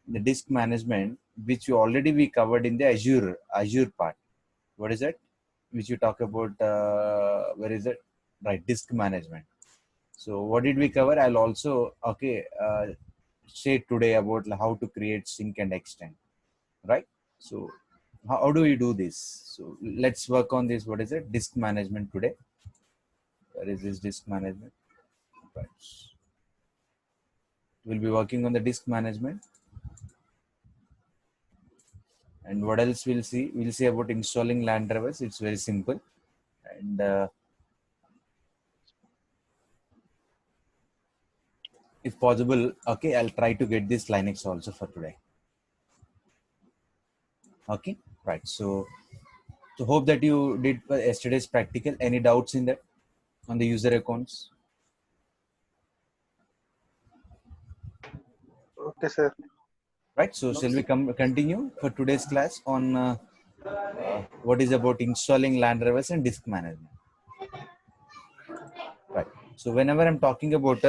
the disk management, which we covered in the Azure part. What is it? Which you talk about, where is it? Right, disk management. So what did we cover? I'll also, say today about how to create, sync and extend, right? So how do we do this? So let's work on this. What is it? Disk management today. Where is this disk management? Right. We'll be working on the disk management. And what else we'll see? We'll see about installing LAN drivers. It's very simple. And if possible, okay, I'll try to get this Linux also for today. Okay, right. So hope that you did yesterday's practical. Any doubts in that on the user accounts? Okay, sir. Right. So shall we continue for today's class on what is about installing LAN drivers and disk management? Right. So whenever I'm talking about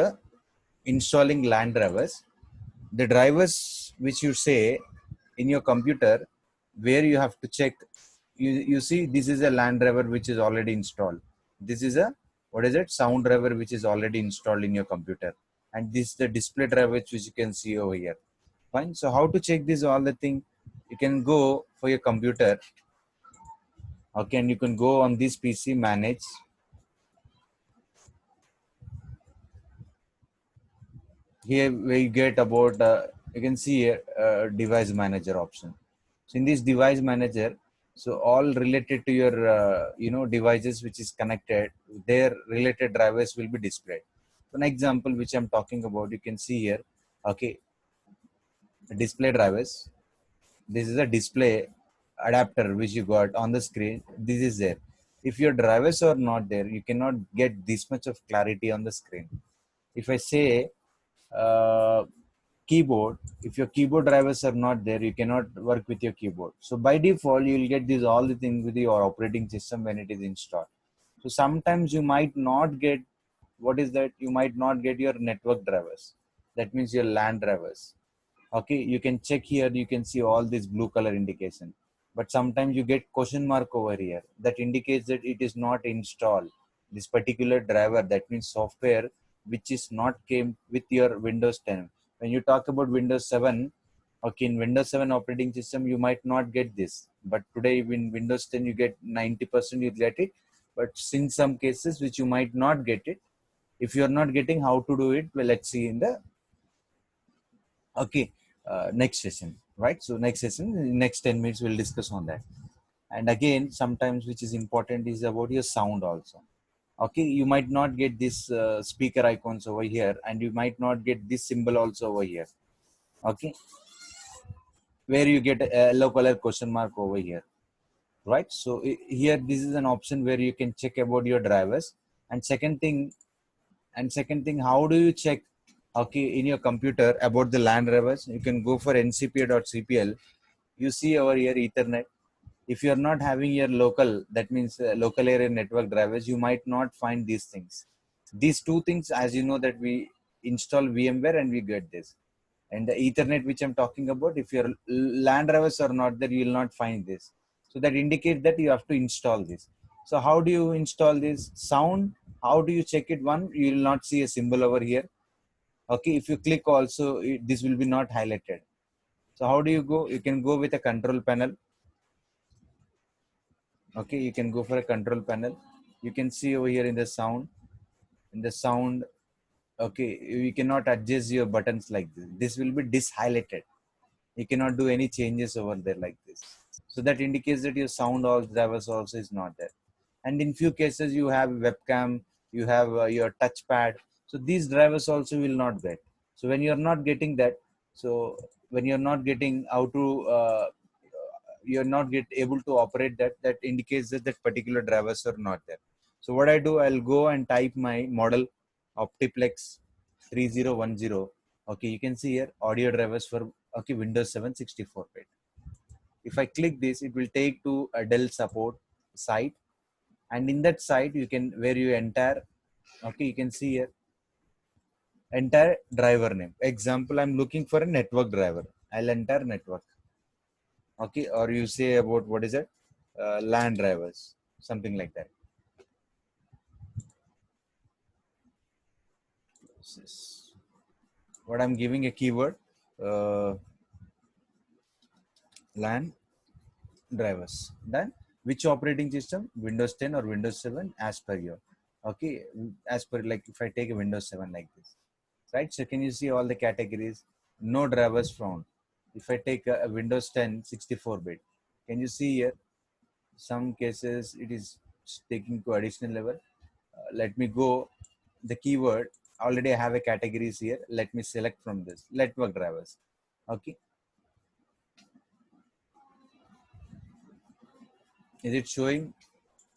installing LAN drivers, the drivers which you say in your computer, where you have to check, you see this is a LAN driver which is already installed. This is a, what is it, sound driver which is already installed in your computer, and this is the display driver which you can see over here. Fine. So how to check this all the thing? You can go for your computer, okay, and you can go on this PC, manage. Here we get about you can see here device manager option. So in this device manager, so all related to your devices which is connected, their related drivers will be displayed. So an example which I'm talking about, you can see here, okay, display drivers. This is a display adapter which you got on the screen. This is there. If your drivers are not there, you cannot get this much of clarity on the screen. If I say uh, keyboard, if your keyboard drivers are not there, you cannot work with your keyboard. So by default, you will get these all the things with your operating system when it is installed. So sometimes you might not get, what is that, you might not get your network drivers. That means your LAN drivers. Okay, you can check here, you can see all this blue color indication, but sometimes you get question mark over here that indicates that it is not installed, this particular driver. That means software which is not came with your Windows 10. When you talk about Windows 7, okay, in Windows 7 operating system you might not get this, but today in Windows 10 you get 90% you get it. But in some cases which you might not get it, if you are not getting how to do it, well, let's see in the, okay, next session, right? So next session, next 10 minutes we'll discuss on that. And again, sometimes which is important is about your sound also. Okay, you might not get this speaker icons over here, and you might not get this symbol also over here. Okay, where you get a yellow color question mark over here, right? So here this is an option where you can check about your drivers. And second thing, how do you check, okay, in your computer about the LAN drivers? You can go for ncpa.cpl. You see over here Ethernet. If you are not having your local, that means local area network drivers, you might not find these things. These two things, as you know, that we install VMware and we get this. And the Ethernet which I'm talking about, if your LAN drivers are not there, you will not find this. So that indicates that you have to install this. So how do you install this? Sound, how do you check it? One, you will not see a symbol over here. Okay, if you click also, this will be not highlighted. So how do you go? You can go with a control panel. Okay, you can go for a control panel. You can see over here in the sound, okay, you cannot adjust your buttons like this. This will be dishighlighted. You cannot do any changes over there like this. So that indicates that your sound all drivers also is not there. And in few cases you have webcam, you have your touchpad. So these drivers also will not get. So when you're not getting that, so when you're not getting how to you're not get able to operate that, that indicates that that particular drivers are not there. So what I do, I'll go and type my model Optiplex 3010. Okay, you can see here audio drivers for, okay, Windows 7 64-bit. If I click this, it will take to a Dell support site, and in that site you can, where you enter, okay, you can see here entire driver name. Example, I'm looking for a network driver. I'll enter network. Okay, or you say about what is it, LAN drivers, something like that. What I'm giving a keyword, uh, LAN drivers. Then which operating system, Windows 10 or Windows 7 as per your. Okay, as per, like if I take a Windows 7 like this, right? So can you see all the categories? No drivers found. If I take a Windows 10 64-bit, can you see here? Some cases it is taking to additional level. Let me go the keyword. Already I have a categories here. Let me select from this network drivers. Okay, is it showing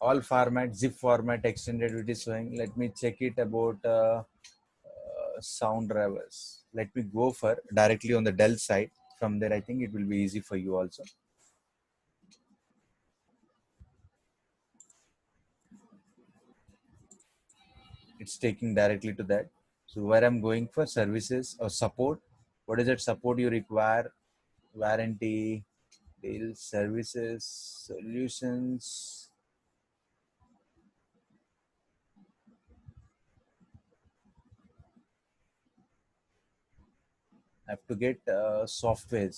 all format, zip format, extended? It is showing. Let me check it about sound drivers. Let me go for directly on the Dell side. From there I think it will be easy for you also. It's taking directly to that. So where I'm going for services or support, what is that support you require? Warranty, deal, services, solutions. I have to get software.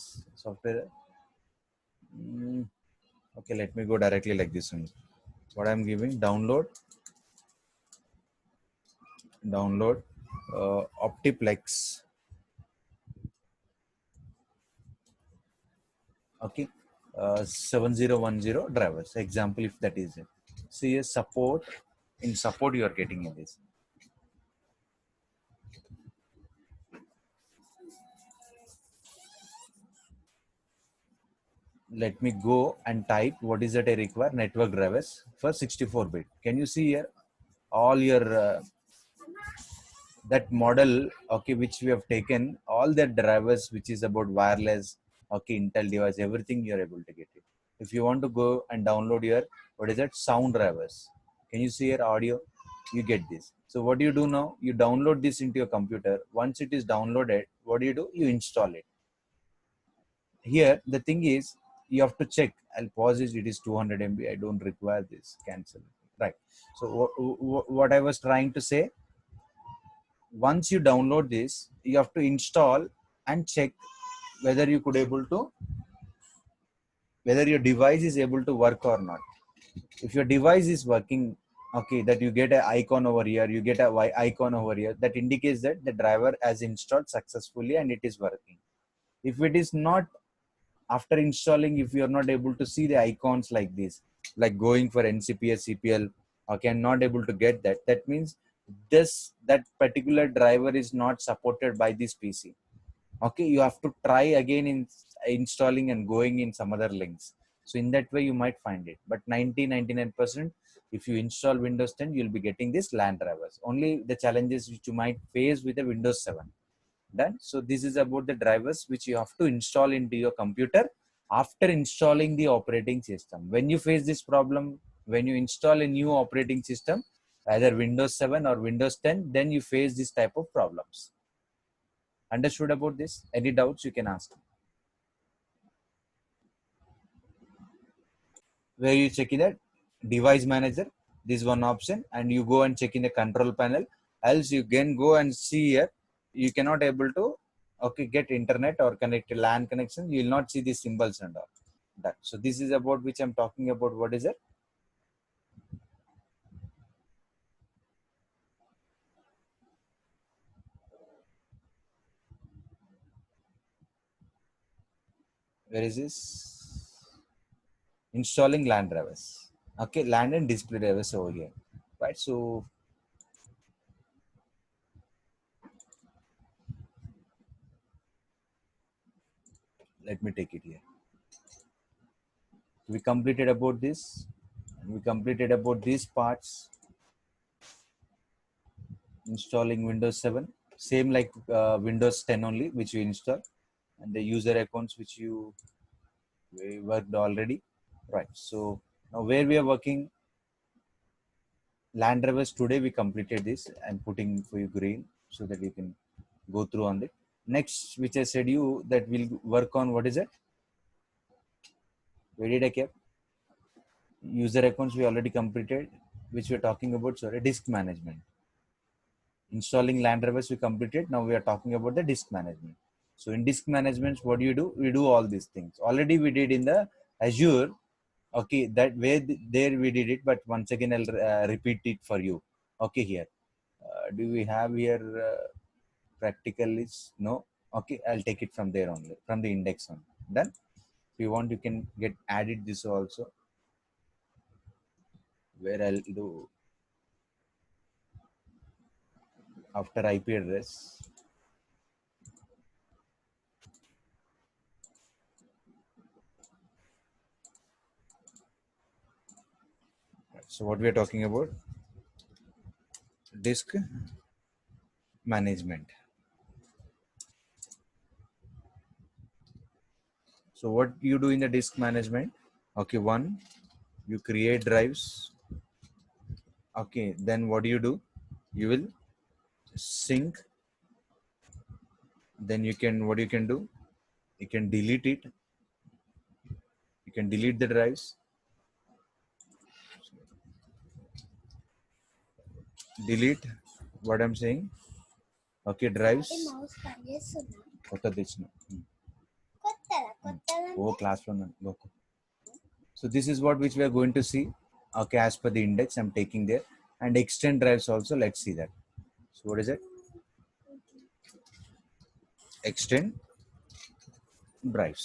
Mm, okay, let me go directly like this one. What I'm giving, download Optiplex. Okay, 7010 drivers example, if that is it. See a support, in support you are getting in this. Let me go and type what is that I require, network drivers for 64-bit. Can you see here all your that model, okay, which we have taken all the drivers which is about wireless, okay, Intel device, everything you are able to get it. If you want to go and download your, what is that, sound drivers, can you see your audio, you get this. So what do you do now, you download this into your computer. Once it is downloaded, what do, you install it. Here the thing is, you have to check. I'll pause it. It is 200 MB, I don't require this, cancel, right? So what I was trying to say, once you download this, you have to install and check whether you could able to, whether your device is able to work or not. If your device is working, okay, that you get an icon over here, you get a icon over here, that indicates that the driver has installed successfully and it is working. If it is not, after installing, if you are not able to see the icons like this, like going for ncps cpl, okay, not able to get that, that means that particular driver is not supported by this pc. Okay, you have to try again in installing and going in some other links. So in that way you might find it, but 99% if you install Windows 10, you'll be getting this LAN drivers. Only the challenges which you might face with the Windows 7. Done. So this is about the drivers which you have to install into your computer after installing the operating system. When you face this problem, when you install a new operating system, either Windows 7 or Windows 10, then you face this type of problems. Understood about this? Any doubts you can ask. Where you check in that device manager, this one option, and you go and check in the control panel. Else you can go and see here, you cannot able to, okay, get internet or connect LAN connection. You will not see the symbols and all that. So this is about which I'm talking about. What is it? Where is this? Installing LAN drivers. Okay, LAN and display drivers over here, right? So let me take it here. We completed about this, and we completed about these parts. Installing Windows 7, same like Windows 10 only, which you install, and the user accounts which you worked already, right? So now where we are working, LAN drivers, today we completed this. I'm putting for you green so that you can go through on it. Next, which I said you that will work on, what is it? Where did I keep? User accounts we already completed, which we are talking about. Sorry, disk management. Installing LAN drivers we completed. Now we are talking about the disk management. So in disk management, what do? We do all these things. Already we did in the Azure. Okay, that way there we did it, but once again I'll repeat it for you. Okay, here. Do we have here practical list? No. Okay, I'll take it from there only, from the index on. Done. If you want, you can get added this also. Where I'll do after IP address. So what we are talking about? Disk management. So what you do in the disk management? Okay, one, you create drives. Okay, then what do? You will sync. Then you can, what you can do? You can delete it. You can delete the drives. Delete what I'm saying. Okay, drives. కొత్త తెచ్చిన ఓ class లో ఉన్నాను. So this is what which we are going to see. Okay, as per the index I'm taking there, and extend drives also. Let's see that. So what is it? Extend drives.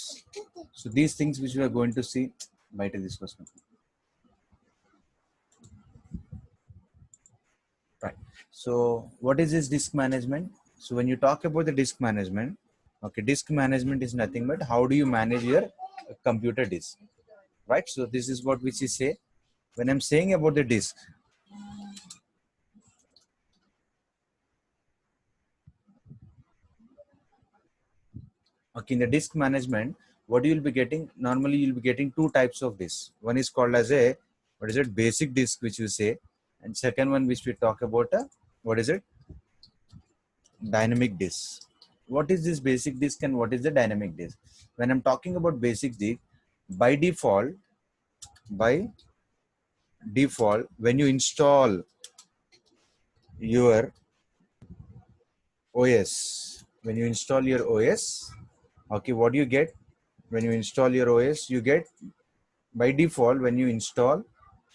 So these things which we are going to see. Bite this question. Right. So what is this disk management? So when you talk about the disk management, okay, disk management is nothing but how do you manage your computer disk, right? So this is what which is say when I'm saying about the disk. Okay, in the disk management, what you will be getting, normally you'll be getting two types of disk. One is called as a, what is it, basic disk, which you say, and second one which we talk about a, what is it, dynamic disk. What is this basic disk and what is the dynamic disk? When I'm talking about basic disk, by default, when you install your OS, when you install your OS, okay, what do you get? When you install your OS, you get by default when you install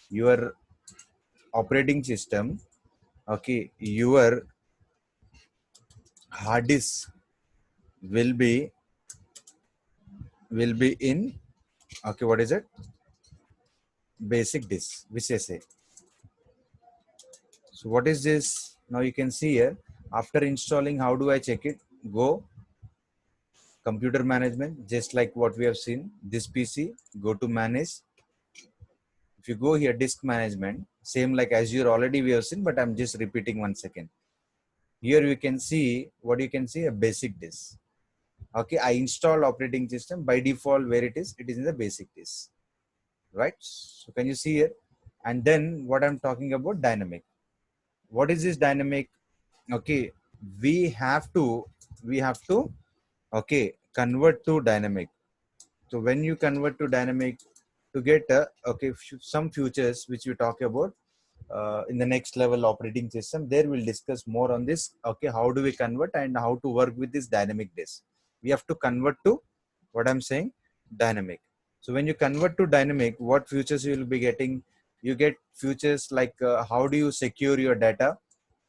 your operating system, okay, your hard disk will be in, okay, what is it, basic disk, which I say. So what is this? Now you can see here, after installing, how do I check it? Go computer management, just like what we have seen, this PC, go to manage. If you go here, disk management, same like Azure already we have seen, but I'm just repeating once again. Here you can see, what you can see, a basic disk. Okay, I installed operating system by default, where it is in the basic disk, right? So can you see here? And then what I'm talking about, dynamic. What is this dynamic? Okay, we have to, okay, convert to dynamic. So when you convert to dynamic, to get okay, some features which we talk about in the next level operating system, there we'll discuss more on this. Okay, how do we convert and how to work with this dynamic disk? We have to convert to, what I'm saying, dynamic. So when you convert to dynamic, what features you will be getting? You get features like how do you secure your data,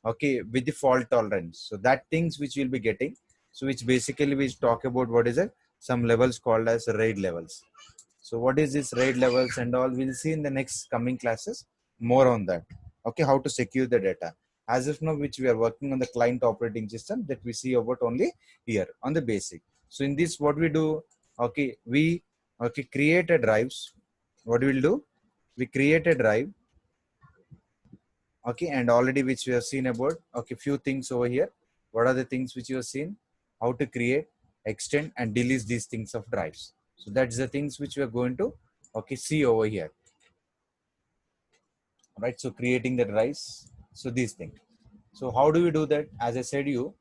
okay, with the fault tolerance. So that things which we'll be getting. So which basically we talk about, what is it, some levels called as RAID levels. So what is this RAID levels and all, we'll see in the next coming classes more on that. Okay, how to secure the data. As of now, which we are working on the client operating system, that we see about only here on the basic. So in this, what we do, okay, we, okay, create a drives. What we will do, we create a drive, okay, and already which we have seen about, okay, few things over here. What are the things which you have seen? How to create, extend and delete these things of drives. So that's the things which we are going to, okay, see over here, right? So creating the drives, so these things. So how do we do that? As I said you,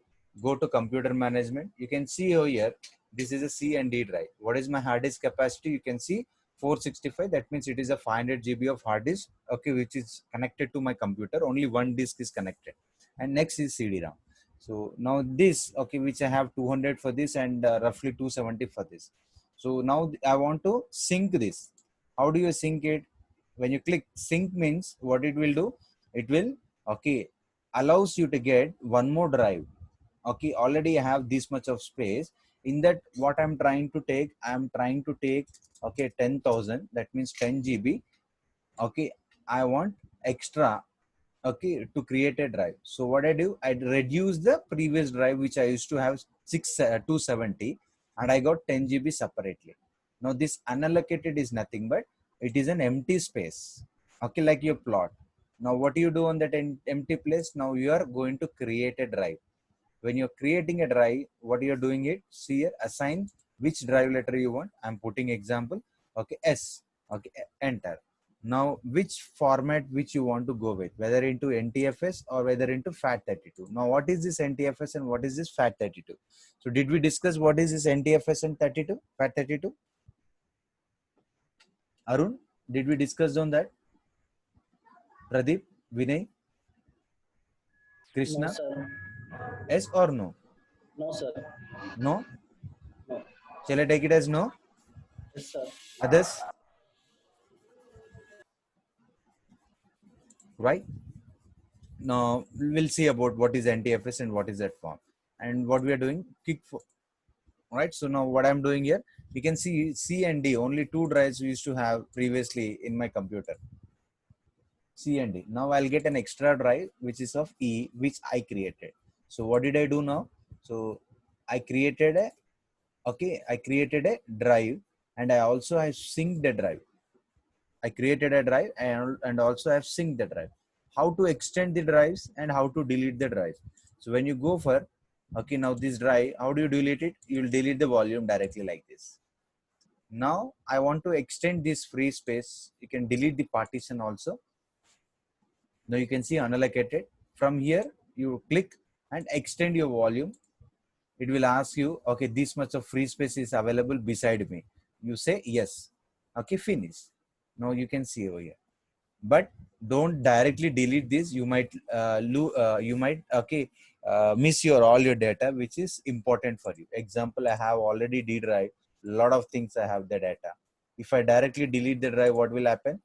go to computer management. You can see over here, this is a C and D drive. What is my hard disk capacity? You can see 465. That means it is a 500 GB of hard disk, okay, which is connected to my computer. Only one disk is connected. And next is CD-ROM. So now this, okay, which I have 200 for this and roughly 270 for this. So now I want to sync this. How do you sync it? When you click sync means what it will do? It will, okay, allows you to get one more drive. Okay, already I have this much of space. In that, what I'm trying to take, I'm trying to take, okay, 10,000. That means 10 GB. Okay, I want extra, okay, to create a drive. So what I do, I reduce the previous drive which I used to have 270, and I got 10 GB separately. Now this unallocated is nothing but it is an empty space, okay, like your plot. Now what you do on that empty place, now you are going to create a drive. When you're creating a drive, what you're doing it, see here, assign which drive letter you want. I'm putting example, okay, S. Okay, enter. Now which format which you want to go with, whether into NTFS or whether into FAT32. Now what is this NTFS and what is this FAT32? So did we discuss what is this NTFS and 32 FAT32? Arun, did we discuss on that? Pradeep, Vinay, No, Krishna? sir. Yes or no? No, sir. No? No. Shall I take it as no? Yes, sir. Others? Right? Now we'll see about what is NTFS and what is that form and what we are doing. Right? So now what I'm doing here, you can see C and D, only two drives we used to have previously in my computer. C and D. Now I'll get an extra drive which is of E, which I created. So what did I do now? So I created a, okay, I created a drive, and I also have synced the drive. I created a drive and also I've synced the drive. How to extend the drives and how to delete the drives. So when you go for, okay, now this drive, how do you delete it? You'll delete the volume directly like this. Now I want to extend this free space. You can delete the partition also. Now you can see unallocated. From here, you click and extend your volume. It will ask you, okay, this much of free space is available beside me. You say yes. Okay, finish. Now you can see over here. But don't directly delete this. You might okay, miss your all your data which is important for you. Example, I have already D drive, lot of things I have the data. If I directly delete the drive, what will happen?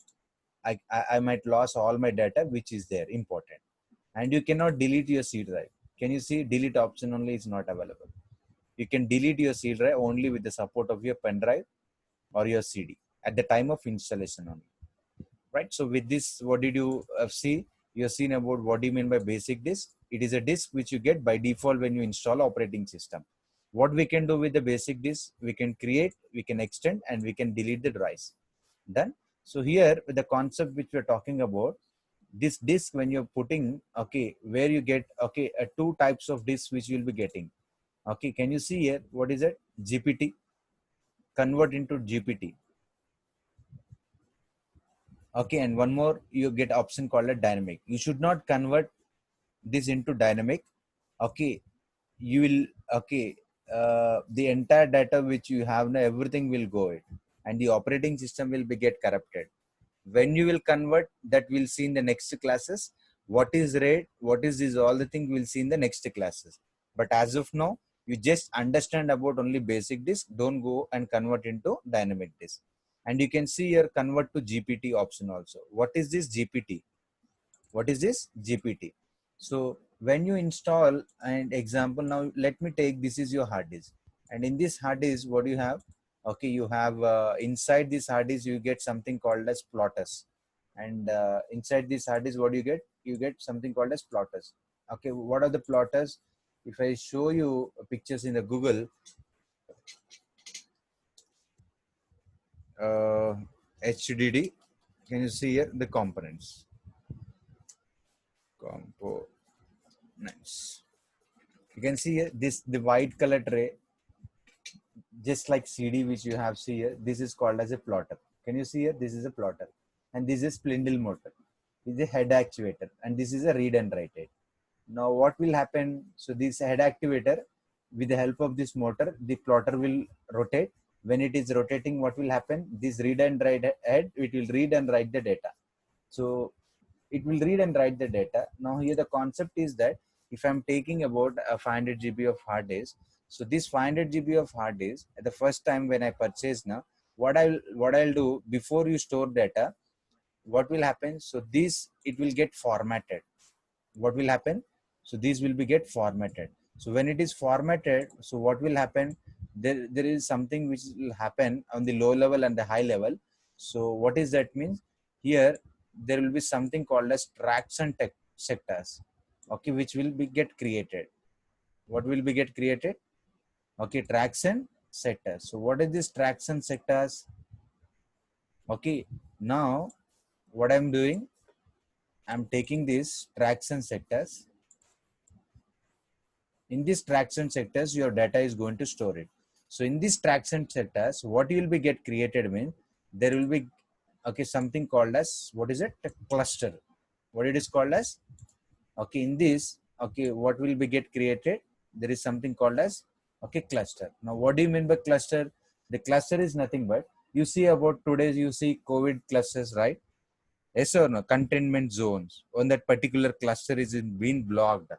I might lose all my data which is there important. And you cannot delete your C drive. Can you see delete option only is not available? You can delete your C drive only with the support of your pen drive or your CD at the time of installation only. Right? So with this, what did you see? You have seen about what do you mean by basic disk. It is a disk which you get by default when you install operating system. What we can do with the basic disk, we can create, we can extend, and we can delete the drives. Done. So here with the concept which we're talking about, this disk when you're putting, okay, where you get, okay, two types of disks which you'll be getting. Okay, can you see here? What is it? GPT. Convert into GPT. Okay, and one more, you get option called a dynamic. You should not convert this into dynamic. Okay, you will, okay, the entire data which you have now, everything will go it, and the operating system will be get corrupted. When you will convert, that we'll see in the next classes. What is RAID, what is this, all the thing we'll see in the next classes. But as of now, you just understand about only basic disk. Don't go and convert into dynamic disk. And you can see here convert to GPT option also. What is this GPT? What is this GPT? So when you install, and example, now let me take, this is your hard disk, and in this hard disk what do you have? Okay, you have inside this hard disk you get something called as plotters, and inside this hard disk what do you get? You get something called as plotters. Okay, what are the plotters? If I show you pictures in the Google, HDD, can you see here the components? Components. You can see here this, the white color tray, just like CD which you have see here. This is called as a plotter. Can you see here? This is a plotter, and this is spindle motor. This is a head actuator, and this is a read and write it. Now what will happen? So this head activator, with the help of this motor, the plotter will rotate. When it is rotating, what will happen? This read and write head, it will read and write the data. So it will read and write the data. Now here the concept is that if I'm taking about a 500 GB of hard disk, so this 500 GB of hard disk, at the first time when I purchase now, what I'll do before you store data, what will happen? So this, it will get formatted. What will happen? So these will be get formatted. So when it is formatted, so what will happen? There is something which will happen on the low level and the high level. So what is that means? Here there will be something called as traction sectors, okay, which will be get created. What will be get created? Okay, traction sectors. So what is this traction sectors? Okay, now what I'm doing, I'm taking these traction sectors. In these traction sectors, your data is going to store it. So in these traction sectors, what you will be get created means there will be, okay, something called as, what is it? A cluster. What it is called as? Okay, in this, okay, what will be get created? There is something called as, okay, cluster. Now what do you mean by cluster? The cluster is nothing but, you see about today's, you see COVID clusters, right? Yes or no? Containment zones on that particular cluster is being blocked.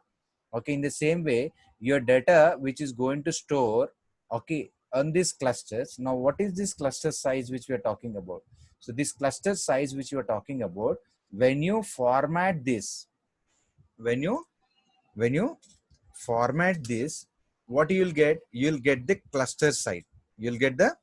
Okay, in the same way, your data which is going to store, okay, on these clusters. Now what is this cluster size which we are talking about? So this cluster size which you are talking about, when you format this, when you when you format this, what you'll get? You'll get the cluster size. You'll get the,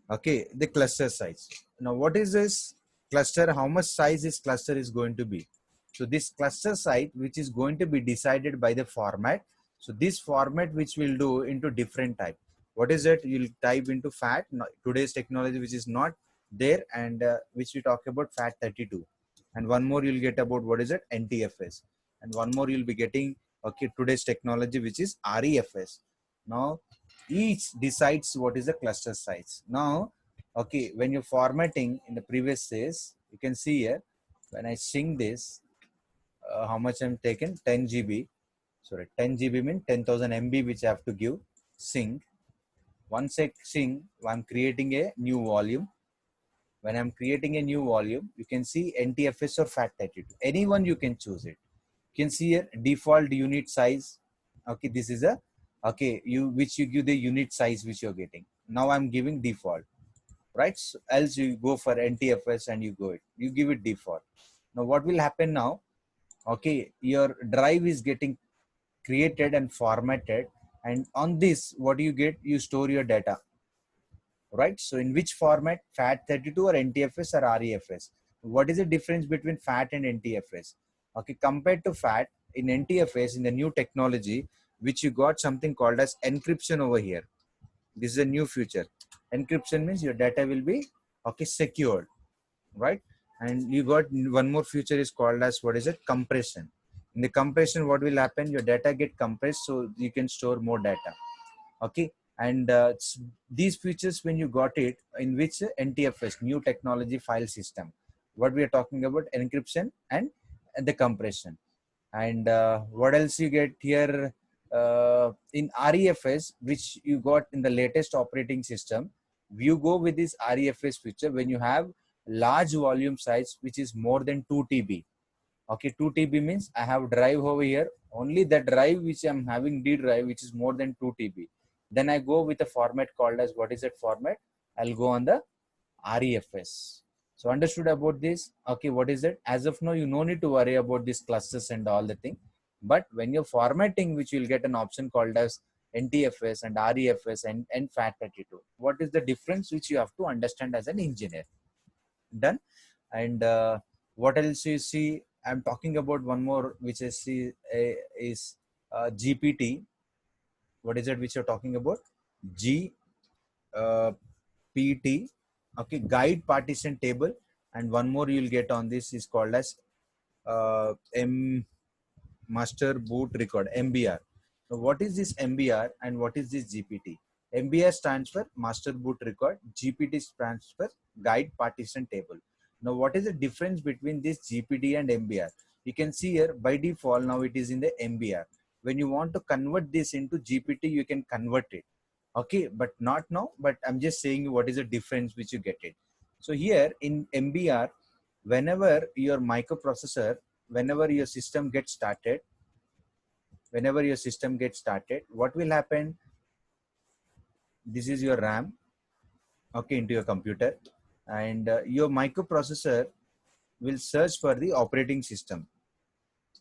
okay, the cluster size. Now what is this cluster? How much size this cluster is going to be? So this cluster size which is going to be decided by the format. So this format which will do into different type. What is it? You'll type into fat, today's technology which is not there, and which we talk about FAT32, and one more you'll get about, what is it? NTFS, and one more you'll be getting, okay, today's technology which is REFS. Now each decides what is the cluster size. Now, okay, when you're formatting in the previous days, you can see here, when I sing this, how much I'm taken? 10 GB. Sorry, 10 GB means 10,000 MB, which I have to give sync. Once I sing, I'm creating a new volume. When I'm creating a new volume, you can see NTFS or FAT32. Anyone you can choose it. You can see here default unit size. Okay, this is a, okay, you which you give the unit size which you're getting. Now I'm giving default, right? So else you go for NTFS and you go it, you give it default. Now what will happen now? Okay, your drive is getting created and formatted, and on this, what do you get? You store your data, right? So in which format? FAT32 or NTFS or REFS? What is the difference between FAT and NTFS? Okay, compared to FAT, in NTFS, in the new technology, which you got something called as encryption over here. This is a new feature. Encryption means your data will be, okay, secured, right? And you got one more feature is called as, what is it? Compression. In the compression, what will happen? Your data get compressed so you can store more data. Okay, and these features when you got it in which NTFS, new technology file system, what we are talking about, encryption and the compression. And what else you get here? In REFS, which you got in the latest operating system, you go with this REFS feature when you have large volume size which is more than 2 TB. Okay, 2 TB means I have drive over here, only the drive which I'm having, D drive, which is more than 2 TB. Then I go with a format called as, what is that format? I'll go on the REFS. So understood about this? Okay, what is it? As of now, you no need to worry about these clusters and all the thing. But when you're formatting, which you'll get an option called as NTFS and REFS and FAT32. What is the difference which you have to understand as an engineer? Done. And what else you see? I'm talking about one more which I see is GPT. What is it which you're talking about? G PT. Okay, guide partition table. And one more you'll get on this is called as M master boot record, MBR. So what is this MBR and what is this GPT? MBR stands for master boot record, GPT stands for guide partition table. Now what is the difference between this GPT and MBR? You can see here by default now it is in the MBR. When you want to convert this into GPT, you can convert it. Okay, but not now, but I'm just saying what is the difference which you get it. So here in MBR, whenever your microprocessor, whenever your system gets started, what will happen? This is your RAM, okay, into your computer, and your microprocessor will search for the operating system.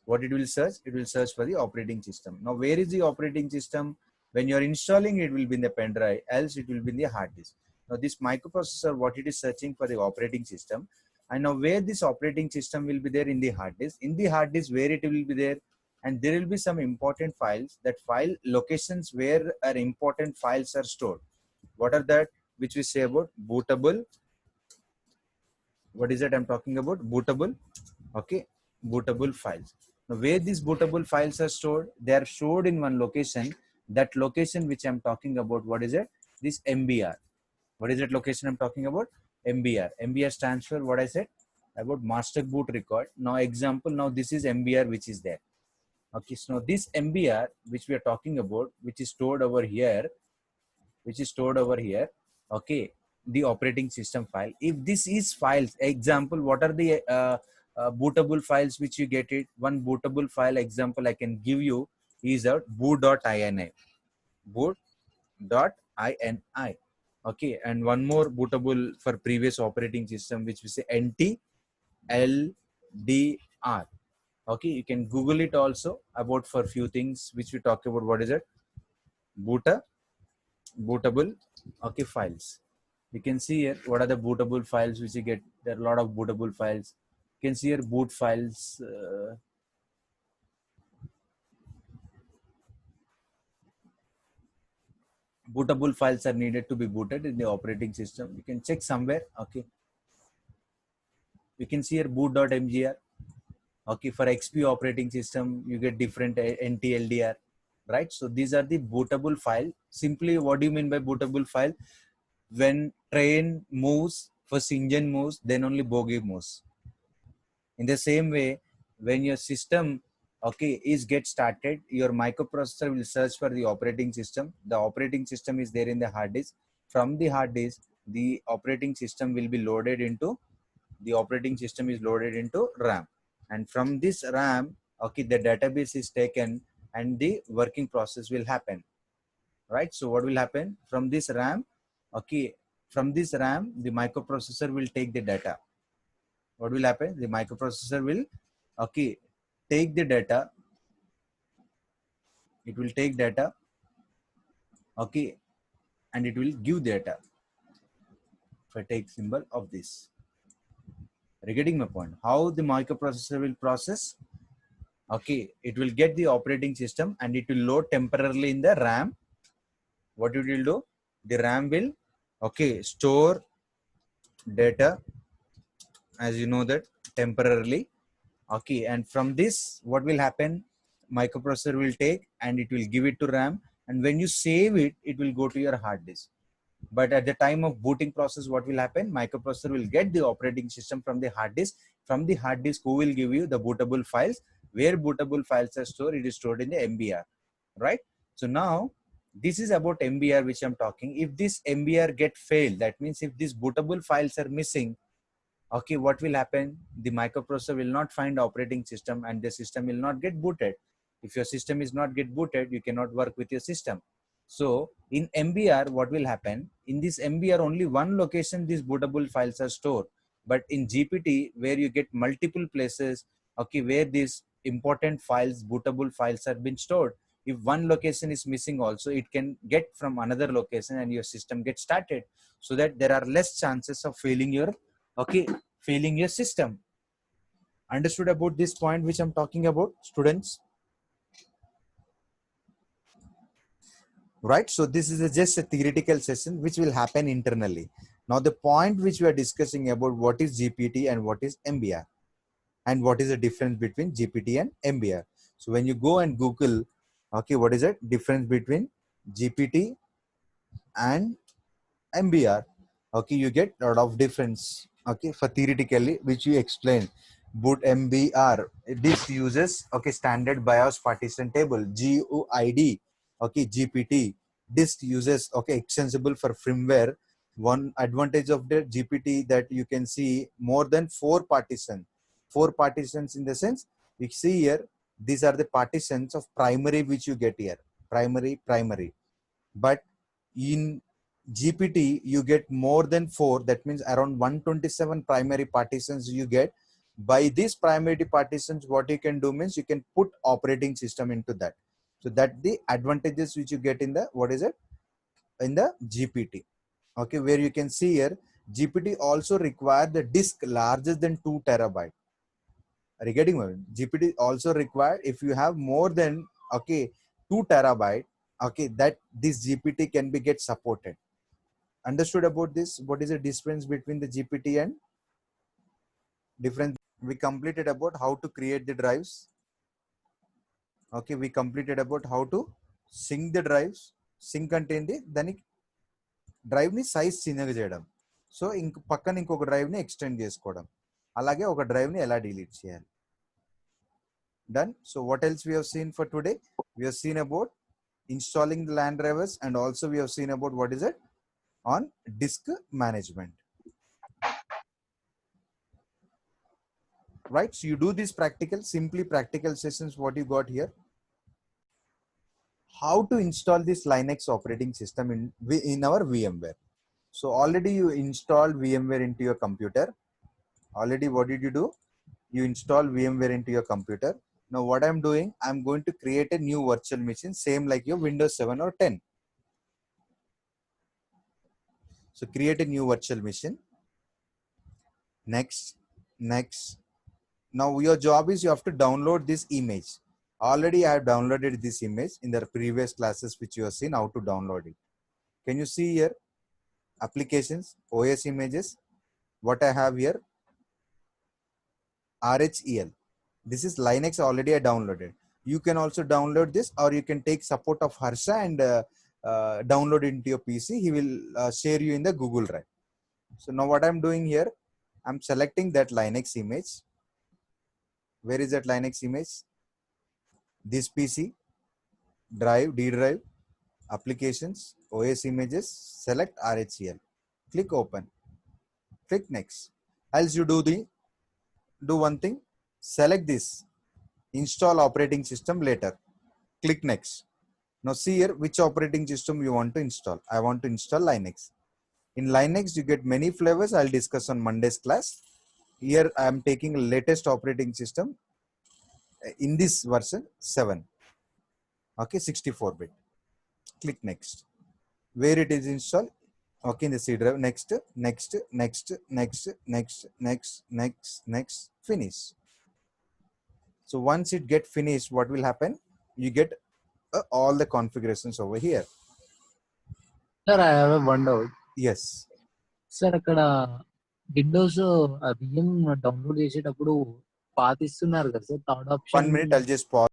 What it will search? It will search for the operating system. Now, where is the operating system? When you're installing, it will be in the pen drive, else it will be in the hard disk. Now, this microprocessor, what it is searching for the operating system. And now where this operating system will be there in the hard disk. In the hard disk, where it will be there, and there will be some important files, that file locations where are important files are stored. What are that? Which we say about bootable. What is it I'm talking about? Bootable. Okay, bootable files. Now, where these bootable files are stored, they are stored in one location. That location which I'm talking about, what is it? This MBR. What is that location I'm talking about? MBR. MBR stands for what I said about master boot record. Now, example, now this is MBR which is there. Okay, so now this MBR which we are talking about, which is stored over here, okay, the operating system file. If this is files, example, what are the bootable files which you get it? One bootable file example I can give you is a boot.ini. Boot.ini. Okay, and one more bootable for previous operating system which we say NTLDR. Okay, you can Google it also about for few things which we talk about. What is it? Bootable, okay, files. You can see here what are the bootable files which you get. There are a lot of bootable files. You can see here boot files. Bootable files are needed to be booted in the operating system. You can check somewhere. Okay, you can see here boot.mgr. Okay, for XP operating system, you get different NTLDR, right? So these are the bootable file. Simply, what do you mean by bootable file? When train moves, first engine moves, then only bogie moves. In the same way, when your system, okay, is get started, your microprocessor will search for the operating system. The operating system is there in the hard disk. From the hard disk, the operating system will be loaded into, RAM. And from this RAM, okay, the database is taken and the working process will happen, right? So what will happen from this RAM? Okay, from this RAM, the microprocessor will take the data. What will happen? The microprocessor will, okay, take the data. It will take data, okay, and it will give data. If I take symbol of this, are you getting my point? How the microprocessor will process? Okay, it will get the operating system and it will load temporarily in the RAM. What it will do? The RAM will, okay, store data, as you know that, temporarily. Okay, and from this, what will happen? Microprocessor will take and it will give it to RAM. And when you save it, it will go to your hard disk. But at the time of booting process, what will happen? Microprocessor will get the operating system from the hard disk. From the hard disk, who will give you the bootable files? Where bootable files are stored, it is stored in the MBR, right? So now, this is about MBR which I'm talking. If this MBR get failed, that means if these bootable files are missing, okay, what will happen? The microprocessor will not find operating system and the system will not get booted. If your system is not get booted, you cannot work with your system. So in MBR, what will happen? In this MBR, only one location these bootable files are stored. But in GPT, where you get multiple places, okay, where these important files, bootable files are been stored, if one location is missing also, it can get from another location and your system gets started, so that there are less chances of failing your, okay, failing your system. Understood about this point which I'm talking about, students? Right? So this is just a theoretical session which will happen internally. Now the point which we are discussing about what is GPT and what is MBR and what is the difference between GPT and MBR. So when you go and Google, okay, what is the difference between GPT and MBR? Okay, you get a lot of difference, okay, for theoretically, which you explained. boot mbr. This uses, okay, standard BIOS partition table, GUID, okay, GPT. Disk uses, okay, extensible for firmware. One advantage of the GPT that you can see more than four partitions in the sense, we see here, these are the partitions of primary which you get here, primary. But in GPT you get more than four, that means around 127 primary partitions you get. By these primary partitions, what you can do means you can put operating system into that. So that the advantages which you get in the, what is it, in the GPT. Okay, where you can see here, GPT also require the disk larger than 2 terabyte. Regarding GPT also required, if you have more than, okay, 2 terabyte, okay, that this GPT can be get supported. Understood about this? What is the difference between the GPT and difference? We completed about how to create the drives. Okay, we completed about how to sync the drives. Sync అంటే ఏంటి, దాని drive ని size చిన్నగా చేయడం. So పక్కన ఇంకొక drive ని extend చేసుకోవడం, అలాగే ఒక డ్రైవ్ ని ఎలా డిలీట్ చేయాలి. Done. So what else we have seen for today? We have seen about installing the LAN drivers, and also we have seen about what is it on disk management. Right? So you do this practical, simply practical sessions, what you got here. How to install this Linux operating system in our VMware. So already you installed VMware into your computer. Already what did you do? You install VMware into your computer. Now what I'm doing, I'm going to create a new virtual machine, same like your Windows 7 or 10. So create a new virtual machine. Next. Now your job is you have to download this image. Already I have downloaded this image in the previous classes which you have seen how to download it. Can you see here? Applications, OS images. What I have here? RHEL. This is Linux, already I downloaded. You can also download this, or you can take support of Harsha and download it into your PC. He will share you in the Google Drive. So now what I'm doing here, I'm selecting that Linux image. Where is that Linux image? This PC, drive, D drive, applications, OS images, select RHEL. Click open. Click next. Else you do one thing, select this, install operating system later. Click next. Now see here which operating system you want to install. I want to install Linux. In Linux you get many flavors. I'll discuss on Monday's class. Here I am taking latest operating system in this version 7. Okay, 64-bit. Click next. Where it is installed? Okay, in the C drive. Next, finish. So once it get finished, what will happen? You get all the configurations over here. Sir, I have one doubt. Yes. Sir అక్కడ Windows VM download చేసేటప్పుడు పాత ఇస్తున్నారు కదా sir, third option. 1 minute, I'll just pause.